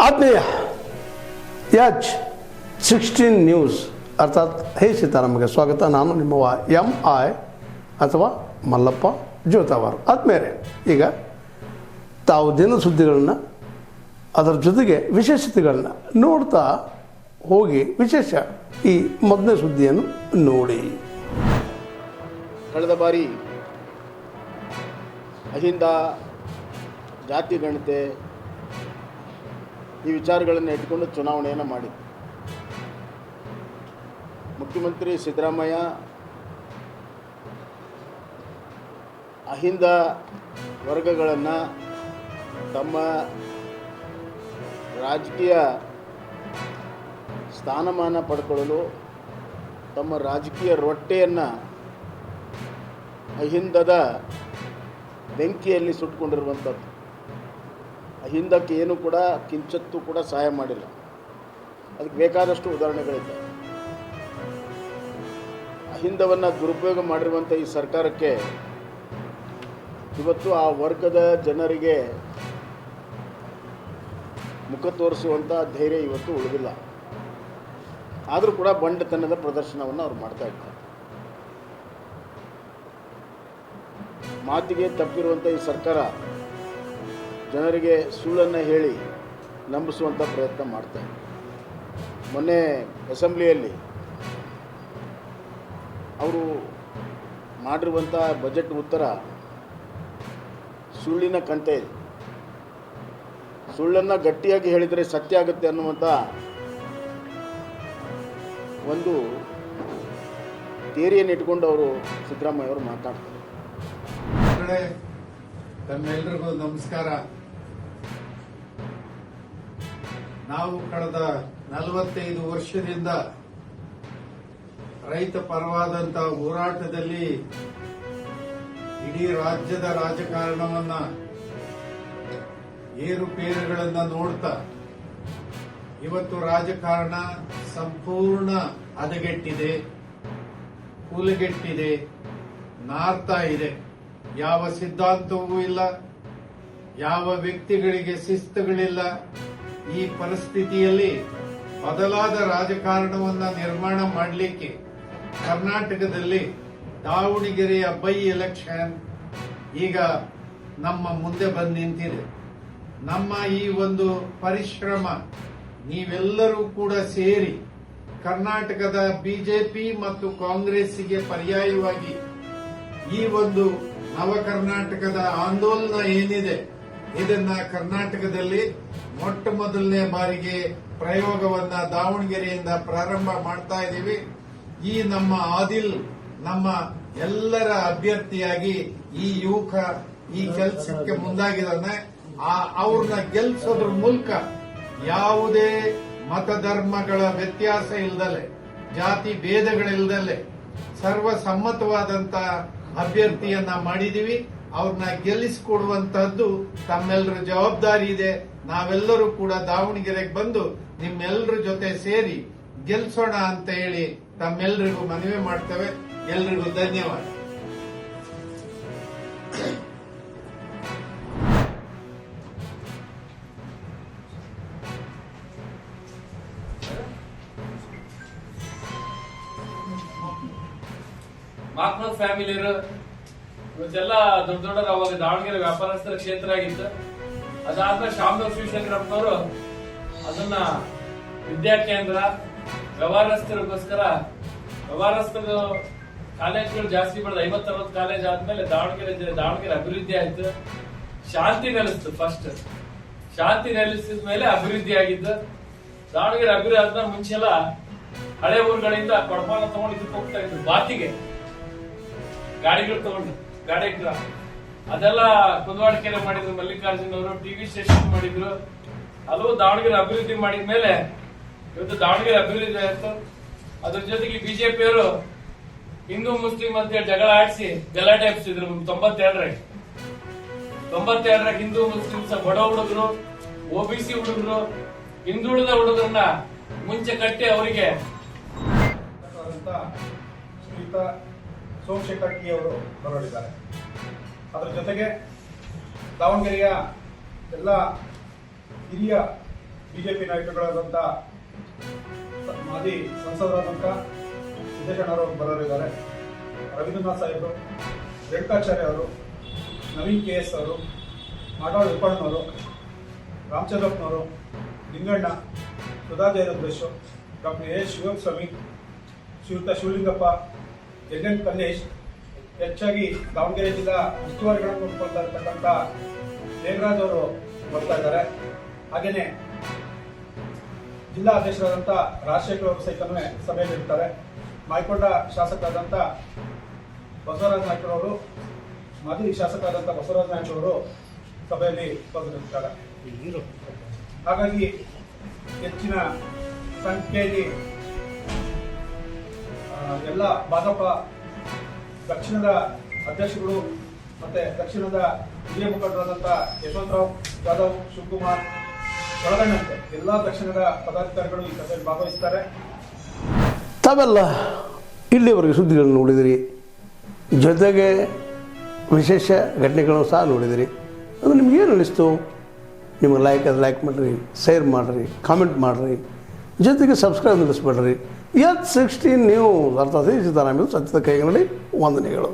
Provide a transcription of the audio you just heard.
ಆತ್ಮೀಯ H16 news ಅರ್ಥಾತ್ ಹೇ ಸೀತಾರಾಮಗೆ ಸ್ವಾಗತ. ನಾನು ನಿಮ್ಮವ MI ಅಥವಾ ಮಲ್ಲಪ್ಪ ಜೋತಾವಾರ್. ಆದ್ಮೇಲೆ ಈಗ ತಾವು ದಿನ ಸುದ್ದಿಗಳನ್ನ ಅದರ ಜೊತೆಗೆ ವಿಶೇಷತೆಗಳನ್ನ ನೋಡ್ತಾ ಹೋಗಿ ವಿಶೇಷ ಈ ಮೊದಲನೇ ಸುದ್ದಿಯನ್ನು ನೋಡಿ. ಕಳೆದ ಬಾರಿ ಅಹಿಂದ ಜಾತಿ ಗಣತೆ ಈ ವಿಚಾರಗಳನ್ನು ಇಟ್ಕೊಂಡು ಚುನಾವಣೆಯನ್ನು ಮಾಡಿದ್ದು ಮುಖ್ಯಮಂತ್ರಿ ಸಿದ್ದರಾಮಯ್ಯ ಅಹಿಂದ ವರ್ಗಗಳನ್ನು ತಮ್ಮ ರಾಜಕೀಯ ಸ್ಥಾನಮಾನ ಪಡ್ಕೊಳ್ಳಲು ತಮ್ಮ ರಾಜಕೀಯ ರೊಟ್ಟೆಯನ್ನು ಅಹಿಂದದ ಬೆಂಕಿಯಲ್ಲಿ ಸುಟ್ಟುಕೊಂಡಿರುವಂಥದ್ದು. ಅಹಿಂದಕ್ಕೆ ಏನು ಕೂಡ ಕಿಂಚತ್ತೂ ಕೂಡ ಸಹಾಯ ಮಾಡಿಲ್ಲ. ಅದಕ್ಕೆ ಬೇಕಾದಷ್ಟು ಉದಾಹರಣೆಗಳಿವೆ. ಅಹಿಂದವನ್ನು ದುರುಪಯೋಗ ಮಾಡಿರುವಂಥ ಈ ಸರ್ಕಾರಕ್ಕೆ ಇವತ್ತು ಆ ವರ್ಗದ ಜನರಿಗೆ ಮುಖ ತೋರಿಸುವಂಥ ಧೈರ್ಯ ಇವತ್ತು ಉಳಿದಿಲ್ಲ. ಆದರೂ ಕೂಡ ಬಂಡತನದ ಪ್ರದರ್ಶನವನ್ನು ಅವ್ರು ಮಾಡ್ತಾ ಇದ್ದಾರೆ. ಮಾತಿಗೆ ತಪ್ಪಿರುವಂಥ ಈ ಸರ್ಕಾರ ಜನರಿಗೆ ಸುಳ್ಳನ್ನು ಹೇಳಿ ನಂಬಿಸುವಂಥ ಪ್ರಯತ್ನ ಮಾಡ್ತಾರೆ. ಮೊನ್ನೆ ಅಸೆಂಬ್ಲಿಯಲ್ಲಿ ಅವರು ಮಾಡಿರುವಂಥ ಬಜೆಟ್ ಉತ್ತರ ಸುಳ್ಳಿನ ಕಂತೆ ಇದೆ. ಸುಳ್ಳನ್ನು ಗಟ್ಟಿಯಾಗಿ ಹೇಳಿದರೆ ಸತ್ಯ ಆಗುತ್ತೆ ಅನ್ನುವಂಥ ಒಂದು ಥಿಯರಿಯನ್ನು ಇಟ್ಕೊಂಡು ಅವರು ಸಿದ್ದರಾಮಯ್ಯ ಅವರು ಮಾತಾಡ್ತಾರೆ. ತಮ್ಮೆಲ್ಲರಿಗೂ ನಮಸ್ಕಾರ. ನಾವು ಕಳೆದ 45 ವರ್ಷದಿಂದ ರೈತ ಪರವಾದಂತ ಹೋರಾಟದಲ್ಲಿ ಇಡೀ ರಾಜ್ಯದ ರಾಜಕಾರಣವನ್ನ ಏರುಪೇರುಗಳನ್ನ ನೋಡ್ತಾ ಇವತ್ತು ರಾಜಕಾರಣ ಸಂಪೂರ್ಣ ಹದಗೆಟ್ಟಿದೆ, ಕೂಲಗೆಟ್ಟಿದೆ, ನಾರ್ತಾ ಇದೆ. ಯಾವ ಸಿದ್ಧಾಂತವೂ ಇಲ್ಲ, ಯಾವ ವ್ಯಕ್ತಿಗಳಿಗೆ ಶಿಸ್ತುಗಳಿಲ್ಲ. ಈ ಪರಿಸ್ಥಿತಿಯಲ್ಲಿ ಬದಲಾದ ರಾಜಕಾರಣವನ್ನ ನಿರ್ಮಾಣ ಮಾಡಲಿಕ್ಕೆ ಕರ್ನಾಟಕದಲ್ಲಿ ದಾವಣಗೆರೆಯ ಬೈ ಎಲೆಕ್ಷನ್ ಈಗ ನಮ್ಮ ಮುಂದೆ ಬಂದು ನಿಂತಿದೆ. ನಮ್ಮ ಈ ಒಂದು ಪರಿಶ್ರಮ ನೀವೆಲ್ಲರೂ ಕೂಡ ಸೇರಿ ಕರ್ನಾಟಕದ ಬಿಜೆಪಿ ಮತ್ತು ಕಾಂಗ್ರೆಸ್ಸಿಗೆ ಪರ್ಯಾಯವಾಗಿ ಈ ಒಂದು ನವ ಕರ್ನಾಟಕದ ಆಂದೋಲನ ಏನಿದೆ ಇದನ್ನ ಕರ್ನಾಟಕದಲ್ಲಿ ಮೊಟ್ಟ ಮೊದಲನೇ ಬಾರಿಗೆ ಪ್ರಯೋಗವನ್ನ ದಾವಣಗೆರೆಯಿಂದ ಪ್ರಾರಂಭ ಮಾಡ್ತಾ ಇದ್ದೀವಿ. ಈ ನಮ್ಮ ಆದಿಲ್ ನಮ್ಮ ಎಲ್ಲರ ಅಭ್ಯರ್ಥಿಯಾಗಿ ಈ ಯುವಕ ಈ ಕೆಲಸಕ್ಕೆ ಮುಂದಾಗಿದ್ದಾನೆ. ಅವ್ರನ್ನ ಗೆಲ್ಲಿಸೋದ್ರ ಮೂಲಕ ಯಾವುದೇ ಮತಧರ್ಮಗಳ ವ್ಯತ್ಯಾಸ ಇಲ್ಲದಲೆ, ಜಾತಿ ಭೇದಗಳಿಲ್ಲದಲೆ ಸರ್ವಸಮ್ಮತವಾದಂತ ಅಭ್ಯರ್ಥಿಯನ್ನ ಮಾಡಿದೀವಿ. ಅವ್ರನ್ನ ಗೆಲ್ಲಿಸಿಕೊಡುವಂತಹದ್ದು ತಮ್ಮೆಲ್ಲರ ಜವಾಬ್ದಾರಿ ಇದೆ. ನಾವೆಲ್ಲರೂ ಕೂಡ ದಾವಣಗೆರೆಗೆ ಬಂದು ನಿಮ್ಮೆಲ್ಲರ ಜೊತೆ ಸೇರಿ ಗೆಲ್ಸೋಣ ಅಂತ ಹೇಳಿ ತಮ್ಮೆಲ್ಲರಿಗೂ ಮನವಿ ಮಾಡ್ತೇವೆ. ಎಲ್ರಿಗೂ ಧನ್ಯವಾದ. ಮಾಕ್ನೂರ್ ಫ್ಯಾಮಿಲಿ ಇವತ್ತೆಲ್ಲ ದೊಡ್ಡ ದೊಡ್ಡ ಅವಾಗ ದಾವಣಗೆರೆ ವ್ಯಾಪಾರಸ್ಥರ ಕ್ಷೇತ್ರ ಆಗಿತ್ತು. ಅದಾದ್ಮೇಲೆ ಶಾಮನೂರ್ ಶಿವಶಂಕರಪ್ಪನವರು ಅದನ್ನ ವಿದ್ಯಾಕೇಂದ್ರ ವ್ಯವಹಾರಸ್ಥರಿಗೋಸ್ಕರ ವ್ಯವಹಾರಸ್ಥರ ಕಾಲೇಜ್ಗಳು ಜಾಸ್ತಿ ಬೆಳೆದ 50-60 ಕಾಲೇಜ್ ಆದ್ಮೇಲೆ ದಾವಣಗೆರೆ ಅಭಿವೃದ್ಧಿ ಆಯ್ತು. ಶಾಂತಿ ನೆಲೆಸ್ತು. ಫಸ್ಟ್ ಶಾಂತಿ ನೆಲೆಸಿದ ಮೇಲೆ ಅಭಿವೃದ್ಧಿ ಆಗಿದ್ದು. ದಾವಣಗೆರೆ ಅಭಿವೃದ್ಧಿ ಆದ್ಮೇಲೆ ಮುಂಚೆಲ್ಲ ಹಳೆ ಊರುಗಳಿಂದ ಕೊಡಪಾನ ತಗೊಂಡು ಇದಕ್ಕೆ ಹೋಗ್ತಾ ಇದ್ರು, ಬಾತಿಗೆ ಗಾಡಿಗಳು ತಗೊಂಡು ಅದೆಲ್ಲ ಕುಂದವಾಡಕೆರೆ ಮಾಡಿದ್ರು. ಮಲ್ಲಿಕಾರ್ಜುನ್ ಅವರು ಟಿವಿ ಸ್ಟೇಷನ್ ಮಾಡಿದ್ರು. ಹಲವು ದಾವಣಗೆರೆ ಅಭಿವೃದ್ಧಿ ಮಾಡಿದ್ಮೇಲೆ ಇವತ್ತು ದಾವಣಗೆರೆ ಅಭಿವೃದ್ಧಿ ಆಯ್ತು. ಅದ್ರ ಜೊತೆಗೆ ಬಿಜೆಪಿಯವರು ಹಿಂದೂ ಮುಸ್ಲಿಂ ಅಂತ ಹೇಳಿ ಜಗಳ ಆಡಿಸಿ ಗಲಾಟೆ ಎಬ್ಸಿದ್ರು. 92 ಹಿಂದೂ ಮುಸ್ಲಿಮ್ಸ್ ಬಡ ಹುಡುಗರು, OBC ಹುಡುಗರು, ಹಿಂದುಳಿದ ಹುಡುಗರನ್ನ ಮುಂಚೆ ಕಟ್ಟಿ ಅವರಿಗೆ ಸೋಮಶೇಖರ್ ಅವರು ಬರೋರಿದ್ದಾರೆ. ಅದರ ಜೊತೆಗೆ ದಾವಣಗೆರೆಯ ಎಲ್ಲ ಹಿರಿಯ ಬಿಜೆಪಿ ನಾಯಕಗಳಾದಂಥ ಮಾಜಿ ಸಂಸದರಾದಂಥ ಸಿದ್ದೇಶಣ್ಣವರು ಬರೋರಿದ್ದಾರೆ, ರವೀಂದ್ರನಾಥ್ ಸಾಹೇಬರು, ರೇಣುಕಾಚಾರ್ಯ ಅವರು, ನವೀನ್ ಕೆ ಎಸ್ ಅವರು, ಮಾಡಾಳ್ ವಿಪಣ್ಣನವರು, ರಾಮಚಂದ್ರಪ್ಪನವರು, ಲಿಂಗಣ್ಣ, ಸುಧಾ ಜಯರುದ್ರೇಶ್, ಡಾಕ್ಟರ್ ಎ ಶಿವಸ್ವಾಮಿ, ಶ್ರೀಯುತ ಶಿವಲಿಂಗಪ್ಪ, ಎನ್ ಕಲ್ಲೇಶ್, ಹೆಚ್ಚಾಗಿ ದಾವಣಗೆರೆ ಜಿಲ್ಲಾ ಉಸ್ತುವಾರಿಗಳನ್ನು ನೋಡ್ಕೊಳ್ತಾ ಇರ್ತಕ್ಕಂಥ ದೇವರಾಜ್ ಅವರು ಬರ್ತಾ ಇದ್ದಾರೆ. ಹಾಗೆಯೇ ಜಿಲ್ಲಾ ಅಧ್ಯಕ್ಷರಾದಂಥ ರಾಜಶೇಖರ್ ಅವರು ಸಹಿತನೂ ಸಭೆಯಲ್ಲಿ ಇರ್ತಾರೆ. ಮಾಯಕೊಂಡ ಶಾಸಕರಾದಂಥ ಬಸವರಾಜ ನಾಯ್ಕರವರು, ಮಾಜಿ ಶಾಸಕರಾದಂಥ ಬಸವರಾಜ ನಾಯ್ಕರವರು ಸಭೆಯಲ್ಲಿ ಉಪಸ್ಥಿತರಿರ್ತಾರೆ. ಹಾಗಾಗಿ ಹೆಚ್ಚಿನ ಸಂಖ್ಯೆಯಲ್ಲಿ ಎಲ್ಲ ಭಾಜಪ ದಕ್ಷಿಣದ ಅಧ್ಯಕ್ಷರುಗಳು ಮತ್ತೆ ದಕ್ಷಿಣದ ಹಿರಿಯ ಮುಖಂಡರಾದಂಥ ಯಶವಂತರಾವ್ ಜಾಧವ್, ಶಿವಕುಮಾರ್ ಒಳಗೊಂಡಂತೆ ಎಲ್ಲ ದಕ್ಷಿಣದ ಪದಾಧಿಕಾರಿಗಳು ಈ ಸಭೆಯಲ್ಲಿ ಭಾಗವಹಿಸ್ತಾರೆ. ತಾವೆಲ್ಲ ಇಲ್ಲಿವರೆಗೆ ಸುದ್ದಿಗಳನ್ನು ನೋಡಿದಿರಿ, ಜೊತೆಗೆ ವಿಶೇಷ ಘಟನೆಗಳನ್ನು ಸಹ ನೋಡಿದಿರಿ. ಅದು ನಿಮ್ಗೇನು ಅನ್ನಿಸ್ತು? ನಿಮಗೆ ಲೈಕ್ ಮಾಡಿರಿ, ಶೇರ್ ಮಾಡಿರಿ, ಕಾಮೆಂಟ್ ಮಾಡಿರಿ, ಜೊತೆಗೆ ಸಬ್ಸ್ಕ್ರೈಬ್ ನಿಲ್ಲಿಸ್ಬೇಡ್ರಿ. H16 ನ್ಯೂಸ್ ಅರ್ಥಾತ್ ಸಿದ್ದರಾಮಯ್ಯ ಸತ್ಯದ ಕೈಗಳಲ್ಲಿ ವಂದನೆಗಳು.